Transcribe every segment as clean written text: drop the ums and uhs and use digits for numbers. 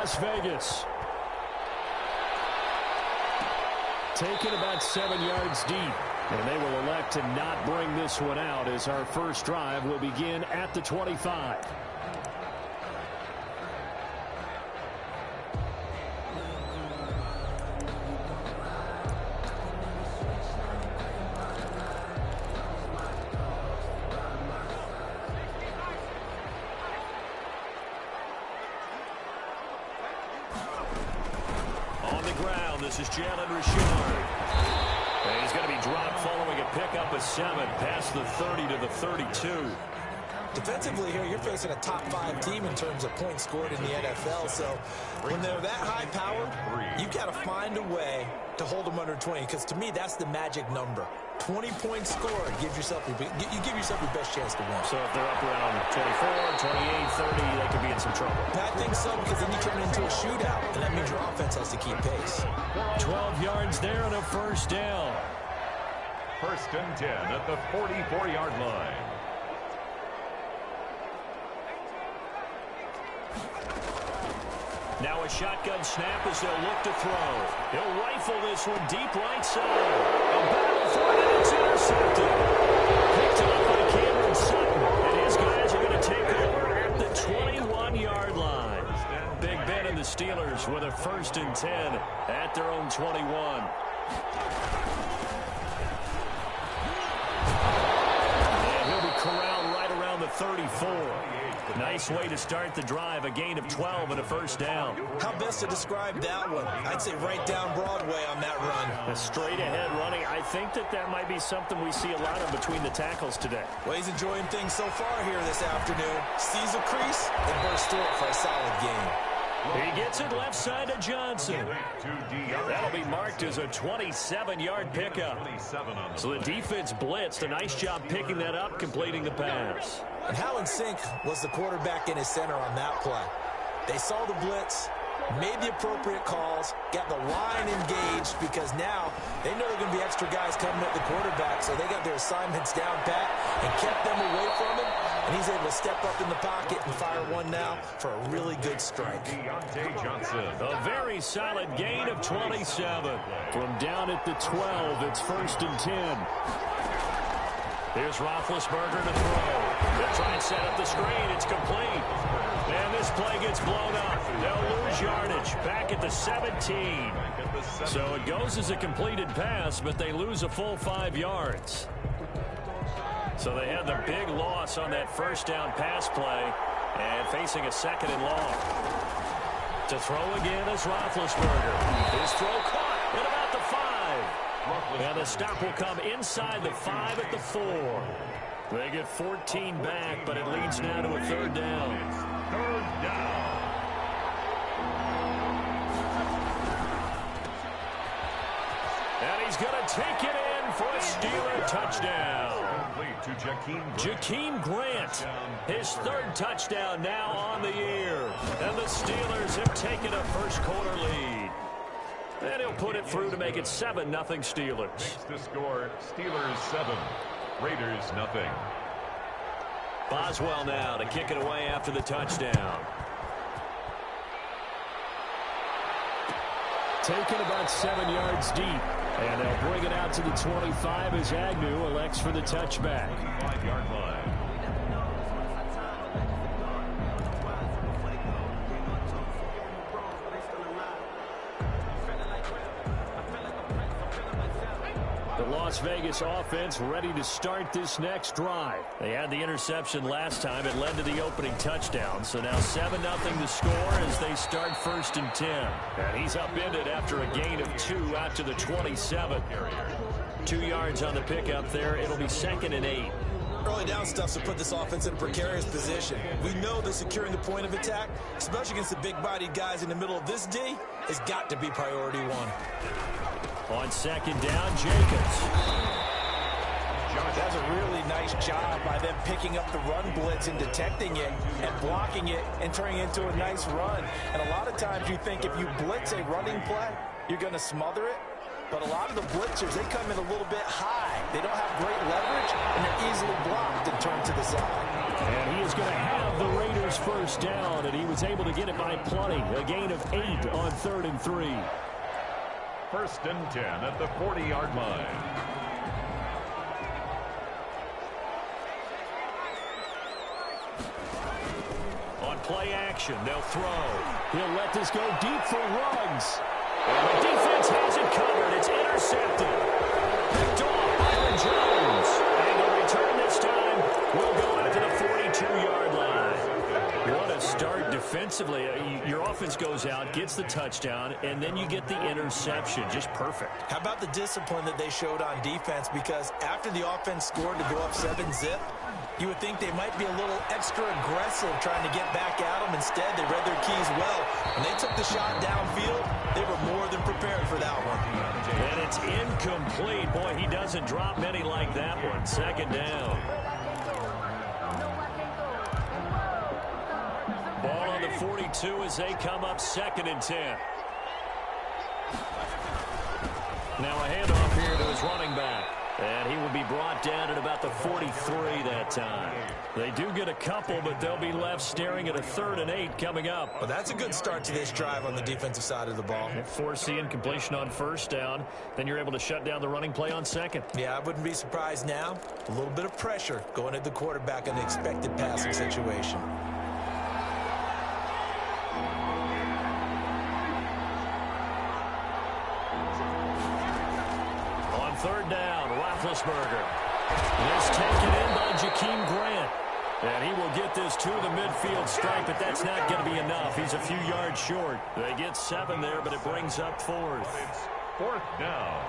Las Vegas. Taken about 7 yards deep. And they will elect to not bring this one out as our first drive will begin at the 25. On the ground, this is Jalen Richard. And he's going to be dropped following a pickup of 7 past the 30 to the 32. Defensively here, you're facing a top-5 team in terms of points scored in the NFL. So when they're that high power, you've got to find a way to hold them under 20. Because to me, that's the magic number. 20 points scored. You give yourself your best chance to win. So if they're up around 24, 28, 30, they could be in some trouble. I think so, because then you turn it into a shootout, and that means your offense has to keep pace. 12 yards there and a first down. 1st and 10 at the 44-yard line. Now a shotgun snap as they'll look to throw. He'll rifle this one deep right side. A battle for it, and it's intercepted. Picked up by Cameron Sutton. And his guys are going to take over at the 21-yard line. Big Ben and the Steelers with a 1st and 10 at their own 21. And he'll be corralled right around the 34. Nice way to start the drive, a gain of 12 and a first down. How best to describe that one? I'd say right down Broadway on that run. A straight-ahead running. I think that might be something we see a lot of between the tackles today. Well, he's enjoying things so far here this afternoon. Sees a crease and bursts through it for a solid gain. He gets it left side to Johnson. That'll be marked as a 27-yard pickup. So the defense blitzed. A nice job picking that up, completing the pass. And how in sync was the quarterback in his center on that play? They saw the blitz, made the appropriate calls, got the line engaged, because now they know there are going to be extra guys coming at the quarterback, so they got their assignments down pat and kept them away from him, and he's able to step up in the pocket and fire one now for a really good strike. Johnson. A very solid gain of 27. From down at the 12, it's 1st and 10. Here's Roethlisberger to throw. They'll try and set up the screen. It's complete. And this play gets blown up. They'll lose yardage back at the 17. So it goes as a completed pass, but they lose a full 5 yards. So they had the big loss on that first down pass play and facing a 2nd and long. To throw again is Roethlisberger. His throw caught at about the 5. And the stop will come inside the 5 at the 4. They get 14 back, but it leads now to a 3rd down. 3rd down. And he's going to take it in for a Steeler touchdown. To Jakeem Grant, his 3rd touchdown now on the year. And the Steelers have taken a first-quarter lead. And he'll put it through to make it 7-0 Steelers. Makes the score Steelers 7, Raiders 0. Boswell now to kick it away after the touchdown. Taken about 7 yards deep. And they'll bring it out to the 25 as Agnew elects for the touchback. 5-yard line. The Las Vegas offense ready to start this next drive. They had the interception last time. It led to the opening touchdown. So now 7-0 the score as they start 1st and 10. And he's upended after a gain of 2 out to the 27. 2 yards on the pickup there. It'll be 2nd and 8. Early down stuff to put this offense in a precarious position. We know that securing the point of attack, especially against the big-bodied guys in the middle of this D, has got to be priority 1. On 2nd down, Jacobs. That's a really nice job by them picking up the run blitz and detecting it and blocking it and turning it into a nice run. And a lot of times you think if you blitz a running play, you're going to smother it. But a lot of the blitzers, they come in a little bit high. They don't have great leverage, and they're easily blocked and turned to the side. And he is going to have the Raiders first down, and he was able to get it by plenty. A gain of 8 on 3rd and 3. 1st and 10 at the 40-yard line. On play action, they'll throw. He'll let this go deep for Ruggs. And the defense has it covered. It's intercepted. Picked off Byron Jones. And the return this time will go out to the 42-yard line. What a start defensively. Your offense goes out, gets the touchdown, and then you get the interception. Just perfect. How about the discipline that they showed on defense? Because after the offense scored to go up 7-zip, you would think they might be a little extra aggressive trying to get back at them. Instead, they read their keys well. When they took the shot downfield, they were more than prepared for that one. And it's incomplete. Boy, he doesn't drop many like that one. 2nd down. Ball on the 42 as they come up 2nd and 10. Now a handoff here to his running back. And he will be brought down at about the 43 that time. They do get a couple, but they'll be left staring at a 3rd and 8 coming up. Well, that's a good start to this drive on the defensive side of the ball. Force the incompletion on 1st down. Then you're able to shut down the running play on 2nd. Yeah, I wouldn't be surprised now. A little bit of pressure going at the quarterback in an expected passing situation. On 3rd down, Roethlisberger. This taken in by Jakeem Grant. And he will get this to the midfield stripe, but that's not going to be enough. He's a few yards short. They get 7 there, but it brings up 4th. It's 4th down.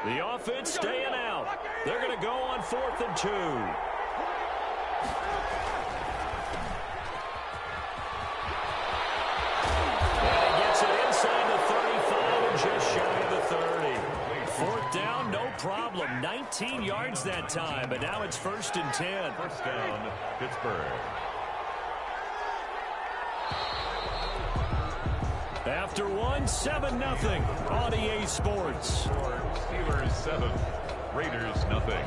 The offense staying out. They're going to go on 4th and 2. And he gets it inside the 35 and just shy of the 30. 4th down, no problem. 19 yards that time, but now it's 1st and 10. 1st down, Pittsburgh. After 7-0 on EA Sports. Steelers 7, Raiders nothing.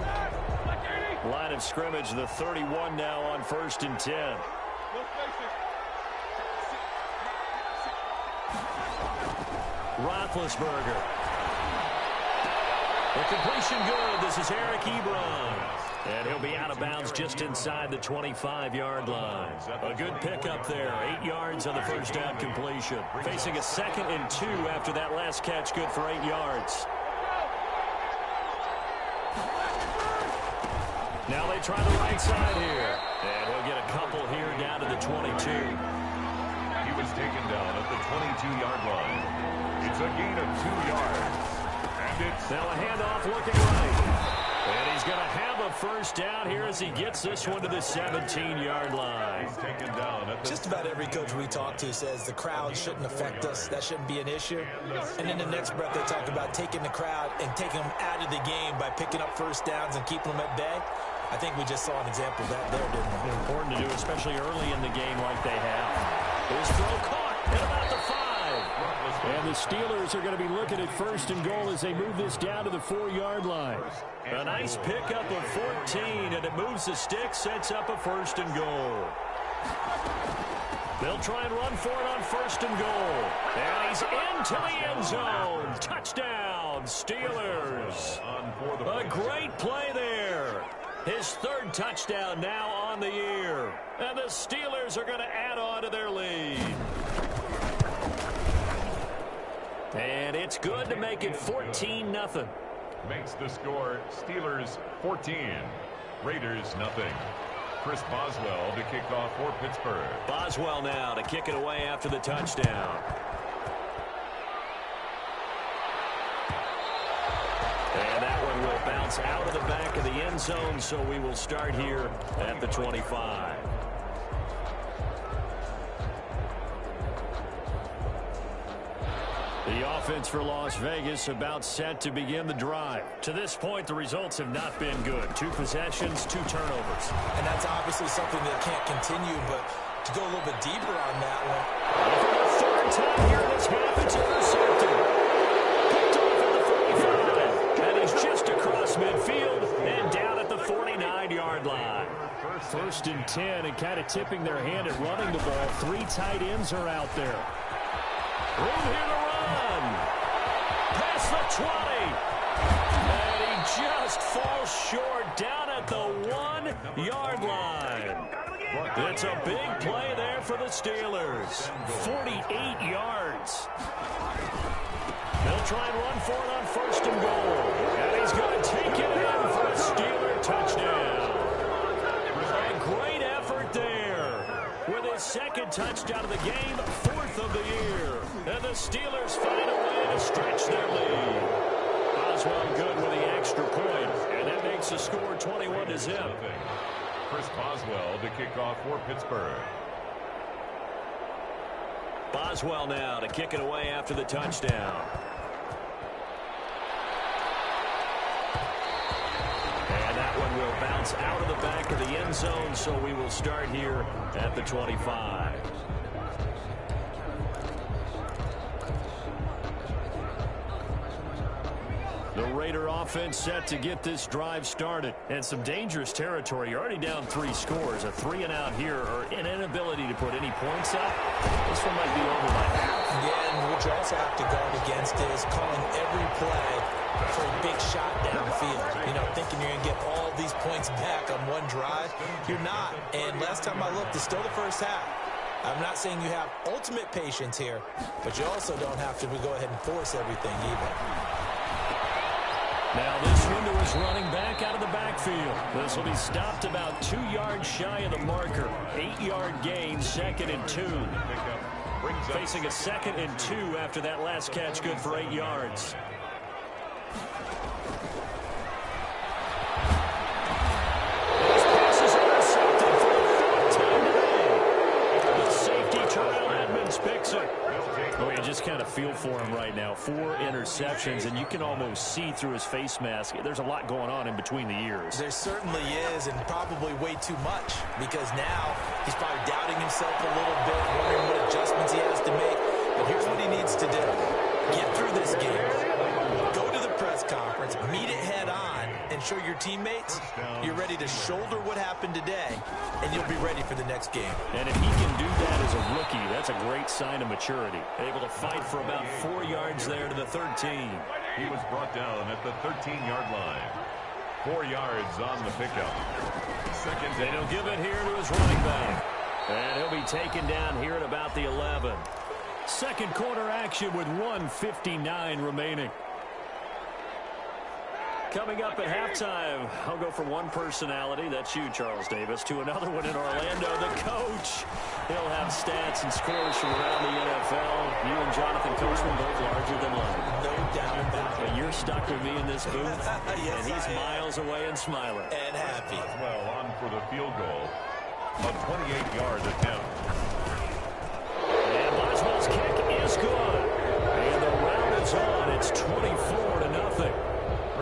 Line of scrimmage, the 31 now on 1st and 10. Roethlisberger. The completion good. This is Eric Ebron. And he'll be out of bounds just inside the 25-yard line. A good pickup there. 8 yards on the 1st down completion. Facing a 2nd and 2 after that last catch, good for 8 yards. Now they try the right side here. And he'll get a couple here down to the 22. He was taken down at the 22-yard line. It's a gain of 2 yards. And it's now a handoff looking right. And he's going to have a 1st down here as he gets this one to the 17-yard line. He's taken down at the Just about every coach we talk to says the crowd shouldn't affect us. That shouldn't be an issue. And in the next breath, they talk about taking the crowd and taking them out of the game by picking up 1st downs and keeping them at bay. I think we just saw an example of that there, didn't we? Important to do, especially early in the game like they have. His throw caught at about the 5. And the Steelers are going to be looking at 1st and goal as they move this down to the 4-yard line. A nice pickup of 14, and it moves the stick, sets up a 1st and goal. They'll try and run for it on 1st and goal. And he's into the end zone. Touchdown, Steelers. A great play there. His third touchdown now on the year. And the Steelers are going to add on to their lead. And it's good to make it 14-0. Makes the score Steelers 14, Raiders nothing. Chris Boswell to kick off for Pittsburgh. Boswell now to kick it away after the touchdown. And that one will bounce out of the back of the end zone, so we will start here at the 25. The offense for Las Vegas about set to begin the drive. To this point, the results have not been good. 2 possessions, 2 turnovers. And that's obviously something that can't continue, but to go a little bit deeper on that one. For the third time here in this half, it's intercepted. Picked off at the 45. And he's just across midfield and down at the 49-yard line. First and 10, and kind of tipping their hand at running the ball. 3 tight ends are out there. Room here to run. Past the 20. And he just falls short down at the 1-yard line. It's a big play there for the Steelers. 48 yards. They'll try and run for it on first and goal. And he's going to take it in for a Steeler touchdown. A great effort there. With his second touchdown of the game, 4th of the year. And the Steelers find a way to stretch their lead. Boswell good with the extra point. And that makes the score 21-0. Chris Boswell to kick off for Pittsburgh. Boswell now to kick it away after the touchdown. And that one will bounce out of the back of the end zone, so we will start here at the 25. The Raider offense set to get this drive started. And some dangerous territory. You're already down 3 scores. A 3-and-out here, or an inability to put any points up. This one might be over by half. Yeah, and what you also have to guard against is calling every play for a big shot downfield. You know, thinking you're going to get all these points back on one drive. You're not. And last time I looked, it's still the first half. I'm not saying you have ultimate patience here, but you also don't have to go ahead and force everything either. Now this window is running back out of the backfield. This will be stopped about 2 yards shy of the marker. 8-yard gain, 2nd and 2. Facing a 2nd and 2 after that last catch, good for 8 yards. This pass is intercepted for the 4th time today. The safety, Terrell Edmonds, picks it. Oh, you just kind of feel for him right now. 4 interceptions, and you can almost see through his face mask. There's a lot going on in between the ears. There certainly is, and probably way too much, because now he's probably doubting himself a little bit, wondering what adjustments he has to make. But here's what he needs to do. Get through this game. Go to the press conference, meet it head on, and show your teammates you're ready to shoulder what happened today, and you'll be ready for the next game. And if he can do that as a rookie, that's a great sign of maturity. Able to fight for about 4 yards there to the 13. He was brought down at the 13-yard line. 4 yards on the pickup. Second, and he'll give it here to his running back. And he'll be taken down here at about the 11. Second quarter action with 1:59 remaining. Coming up at halftime, I'll go from one personality, that's you, Charles Davis, to another one in Orlando, the coach. He'll have stats and scores from around the NFL. You and Jonathan Coachman both larger than life. No doubt about it. But you're stuck with me in this booth, Yes, and he's miles away and smiling. And happy. Boswell on for the field goal. A 28-yard attempt. And Boswell's kick is good. And the round is on. It's 24-0.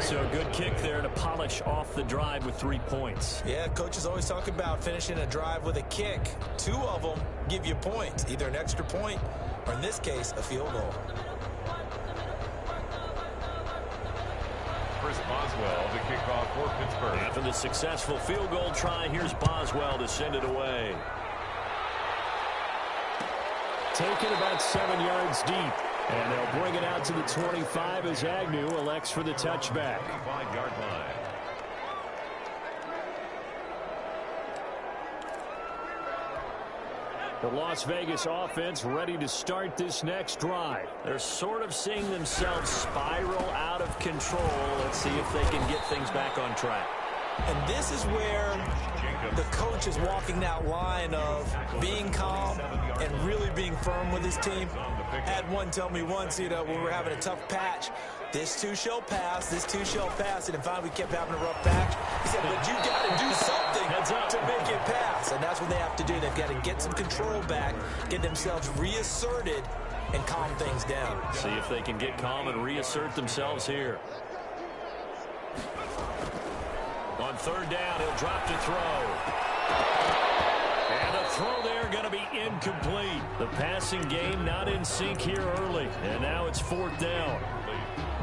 So a good kick there to polish off the drive with 3 points. Yeah, coaches always talk about finishing a drive with a kick. 2 of them give you points, either an extra point or, in this case, a field goal. Chris Boswell to kick off for Pittsburgh. After the successful field goal try, here's Boswell to send it away. Taken about 7 yards deep. And they'll bring it out to the 25 as Agnew elects for the touchback. 5-yard line. The Las Vegas offense ready to start this next drive. They're sort of seeing themselves spiral out of control. Let's see if they can get things back on track. And this is where the coach is walking that line of being calm and really being firm with his team. I had one tell me once, when we were having a tough patch, this too shall pass, this too shall pass. And finally we kept having a rough patch. He said, but you got to do something to make it pass. And that's what they have to do. They've got to get some control back, get themselves reasserted, and calm things down. See if they can get calm and reassert themselves here. On third down, he'll drop to throw. And the throw there going to be incomplete. The passing game not in sync here early. And now it's fourth down.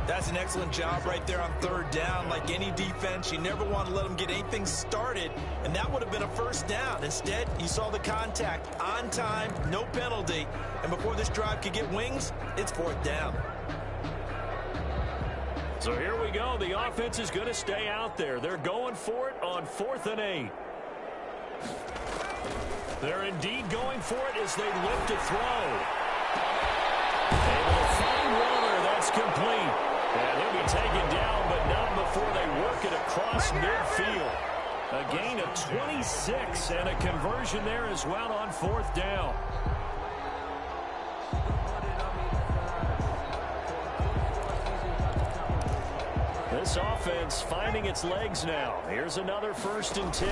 That's an excellent job right there on third down. Like any defense, you never want to let them get anything started, and that would have been a first down. Instead, you saw the contact on time, no penalty, and before this drive could get wings, it's fourth down. So here we go. The offense is going to stay out there. They're going for it on 4th and 8. They're indeed going for it as they look to throw. Able to find Waller. That's complete. And they'll be taken down, but not before they work it across midfield. A gain of 26 and a conversion there as well on 4th down. This offense finding its legs now. Here's another 1st and 10.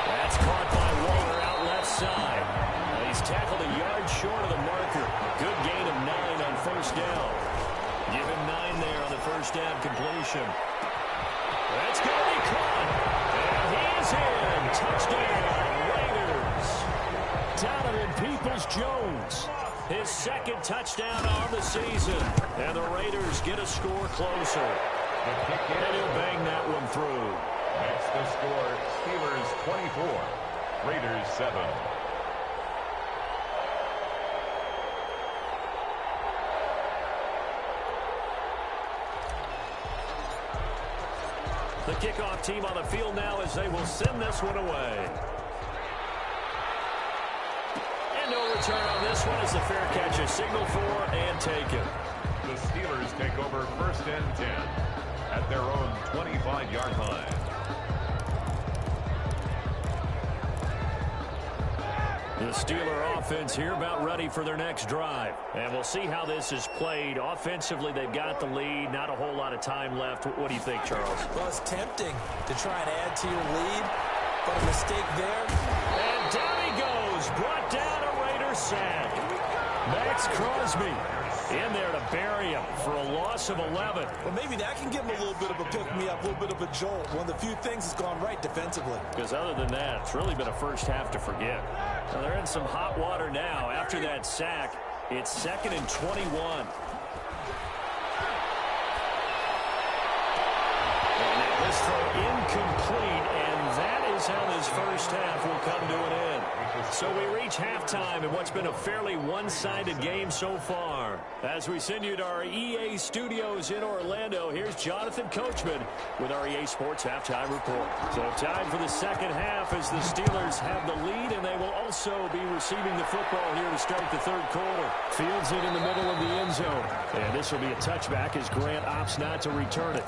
That's caught by Waller out left side. He's tackled a yard short of the marker. Good gain of 9 on 1st down. Give him 9 there on the 1st down completion. That's going to be caught. And he's in. Touchdown, Raiders. Donovan Peoples-Jones. His 2nd touchdown on the season. And the Raiders get a score closer. And he'll bang that one through. That's the score. Steelers 24, Raiders 7. The kickoff team on the field now as they will send this one away. And no return on this one as the fair catch is signaled for and taken. The Steelers take over 1st and 10 at their own 25-yard line. The Steeler offense here about ready for their next drive. And we'll see how this is played. Offensively, they've got the lead. Not a whole lot of time left. What do you think, Charles? Well, it's tempting to try and add to your lead, but a mistake there. And down he goes. Brought down a Raider sack. Max Crosby in there to bury him for a loss of 11. Well, maybe that can give him a little bit of a pick-me-up, a little bit of a jolt. One of the few things that's gone right defensively. Because other than that, it's really been a first half to forget. Now they're in some hot water now. After that sack, it's 2nd and 21. And now this throw incomplete, and that is how this first half will come to an end. So we reach halftime in what's been a fairly one-sided game so far. As we send you to our EA studios in Orlando, here's Jonathan Coachman with our EA Sports Halftime Report. So time for the second half as the Steelers have the lead, and they will also be receiving the football here to start the third quarter. Fields it in the middle of the end zone. And this will be a touchback as Grant opts not to return it.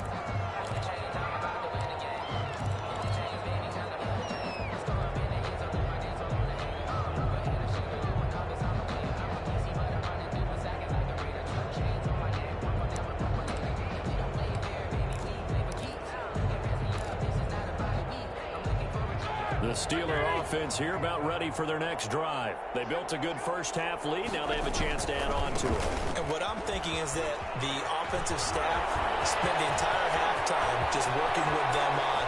The Steeler offense here about ready for their next drive. They built a good first half lead. Now they have a chance to add on to it. And what I'm thinking is that the offensive staff spent the entire halftime just working with them on.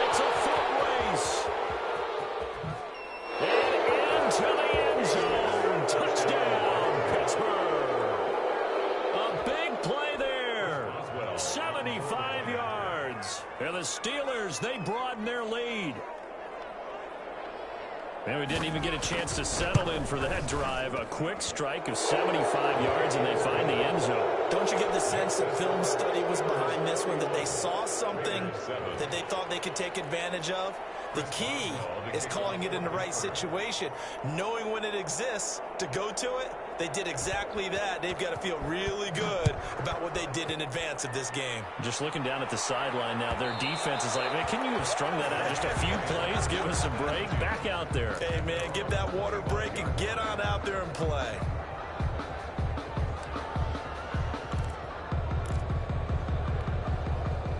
It's a foot race. And into the end zone. Touchdown, Pittsburgh. A big play there. 75 yards. And the Steelers, they broaden their lead. And we didn't even get a chance to settle in for that drive. A quick strike of 75 yards, and they find the end zone. Don't you get the sense that film study was behind this one, that they saw something that they thought they could take advantage of? The key is calling it in the right situation, knowing when it exists to go to it. They did exactly that. They've got to feel really good about what they did in advance of this game. Just looking down at the sideline now, their defense is like, man, can you have strung that out just a few plays? Give us a break. Back out there. Hey, man, give that water break and get on out there and play.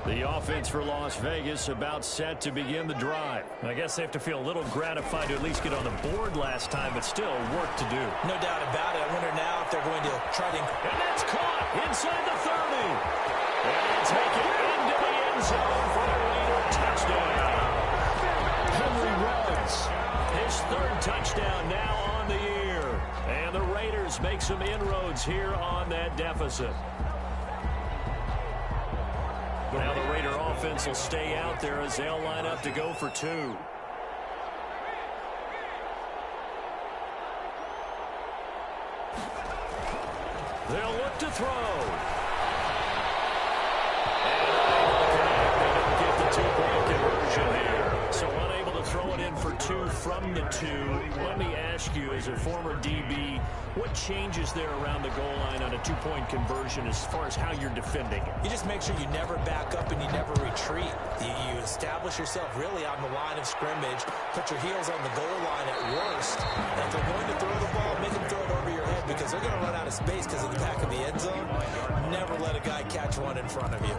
The offense for Las Vegas about set to begin the drive. I guess they have to feel a little gratified to at least get on the board last time, but still work to do. No doubt about it. I wonder now if they're going to try to... And that's caught inside the 30. And take it into the end zone for a Raider touchdown. Henry Ruggs, his third touchdown now on the year. And the Raiders make some inroads here on that deficit. Now the Raider offense will stay out there as they'll line up to go for two. They'll look to throw. And they don't get the two-point conversion here. So unable to throw it in for two from the two. Let me ask you, as a former DB, what changes there around the goal line on a two-point conversion as far as how you're defending it? You just make sure you never back up and you never retreat. You establish yourself really on the line of scrimmage, put your heels on the goal line at worst, and if they're going to throw the ball, make them throw it over your head because they're going to run out of space because of the back of the end zone. Never let a guy catch one in front of you.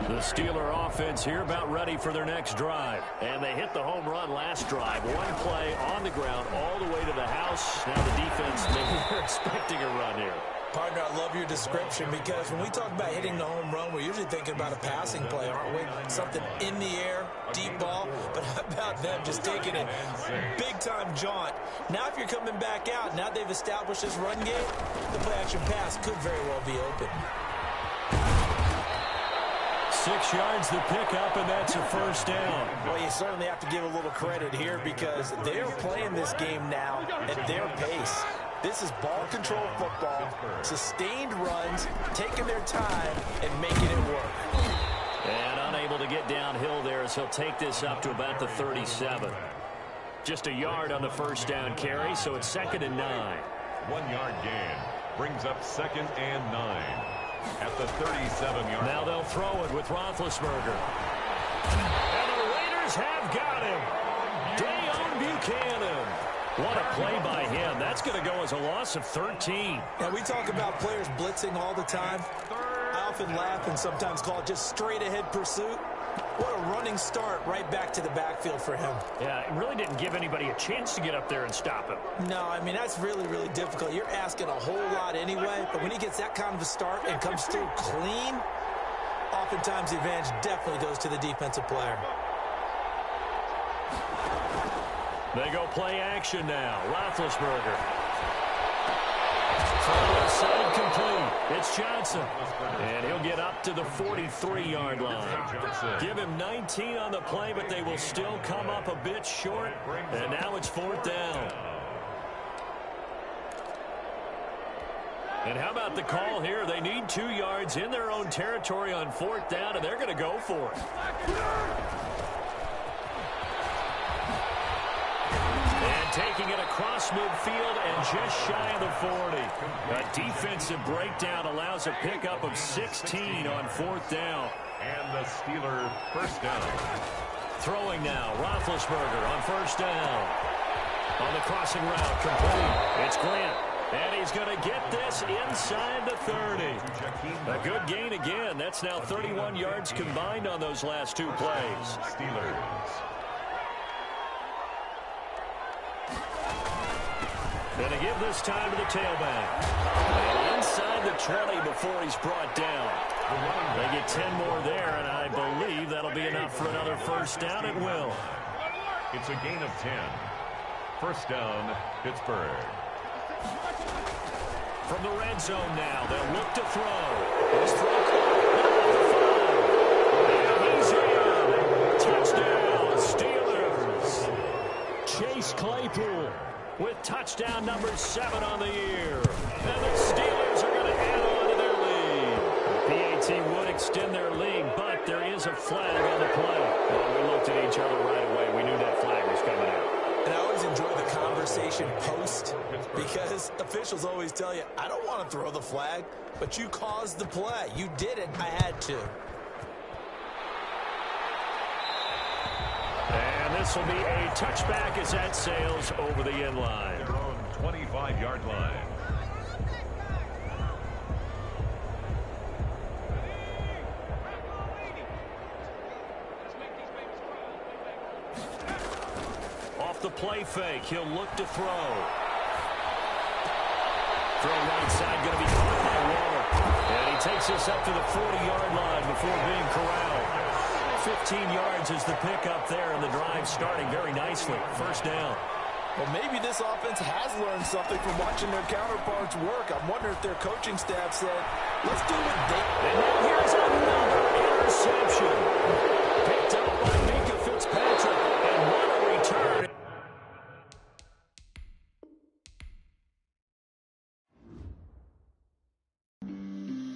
The Steeler offense here about ready for their next drive. And they hit the home run last drive. One play on the ground all the way to the house. Now the defense, they're expecting a run here. Partner, I love your description because when we talk about hitting the home run, we're usually thinking about a passing play, aren't we? Something in the air, deep ball. But how about them just taking a big-time jaunt? Now if you're coming back out, now they've established this run game, the play-action pass could very well be open. 6 yards the pickup, and that's a first down. Well, you certainly have to give a little credit here because they're playing this game now at their pace. This is ball control football, sustained runs, taking their time, and making it work. And unable to get downhill there as he'll take this up to about the 37. Just a yard on the first down carry, so it's 2nd and 9. 1 yard gain brings up 2nd and 9 at the 37-yard. Now they'll throw it with Roethlisberger. And the Raiders have got him. Deone Bucannon. What a play by him. That's going to go as a loss of 13. Now, we talk about players blitzing all the time. I often laugh and sometimes call it just straight-ahead pursuit. What a running start right back to the backfield for him. Yeah, it really didn't give anybody a chance to get up there and stop him. No, I mean, that's really, really difficult. You're asking a whole lot anyway, but when he gets that kind of a start and comes through clean, oftentimes the advantage definitely goes to the defensive player. They go play action now. Roethlisberger. Left side complete. It's Johnson. And he'll get up to the 43-yard line. Give him 19 on the play, but they will still come up a bit short. And now it's 4th down. And how about the call here? They need 2 yards in their own territory on 4th down, and they're going to go for it. Taking it across midfield and just shy of the 40. A defensive breakdown allows a pickup of 16 on 4th down. And the Steeler first down. Throwing now, Roethlisberger on 1st down. On the crossing route, complete. It's Grant. And he's going to get this inside the 30. A good gain again. That's now 31 yards combined on those last 2 plays. Steelers. Going to give this time to the tailback. And inside the 20 before he's brought down. They get 10 more there, and I believe that'll be enough for another first down. It will. It's a gain of 10. First down, Pittsburgh. From the red zone now, they'll look to throw. His throw caught. And he's in. Touchdown, Steelers. Chase Claypool. with touchdown number 7 on the year. And the Steelers are going to add on to their lead. The PAT would extend their lead, but there is a flag on the play. Well, we looked at each other right away. We knew that flag was coming out. And I always enjoy the conversation post because officials always tell you, I don't want to throw the flag, but you caused the play. You did it. I had to. And this will be a touchback as that sails over the end line. Their own 25-yard line. Off the play fake, he'll look to throw. Throw right side, going to be caught by Waller. And he takes this up to the 40-yard line before being corralled. 15 yards is the pickup there, and the drive starting very nicely. First down. Well, maybe this offense has learned something from watching their counterparts work. I'm wondering if their coaching staff said, let's do what they... And now here's another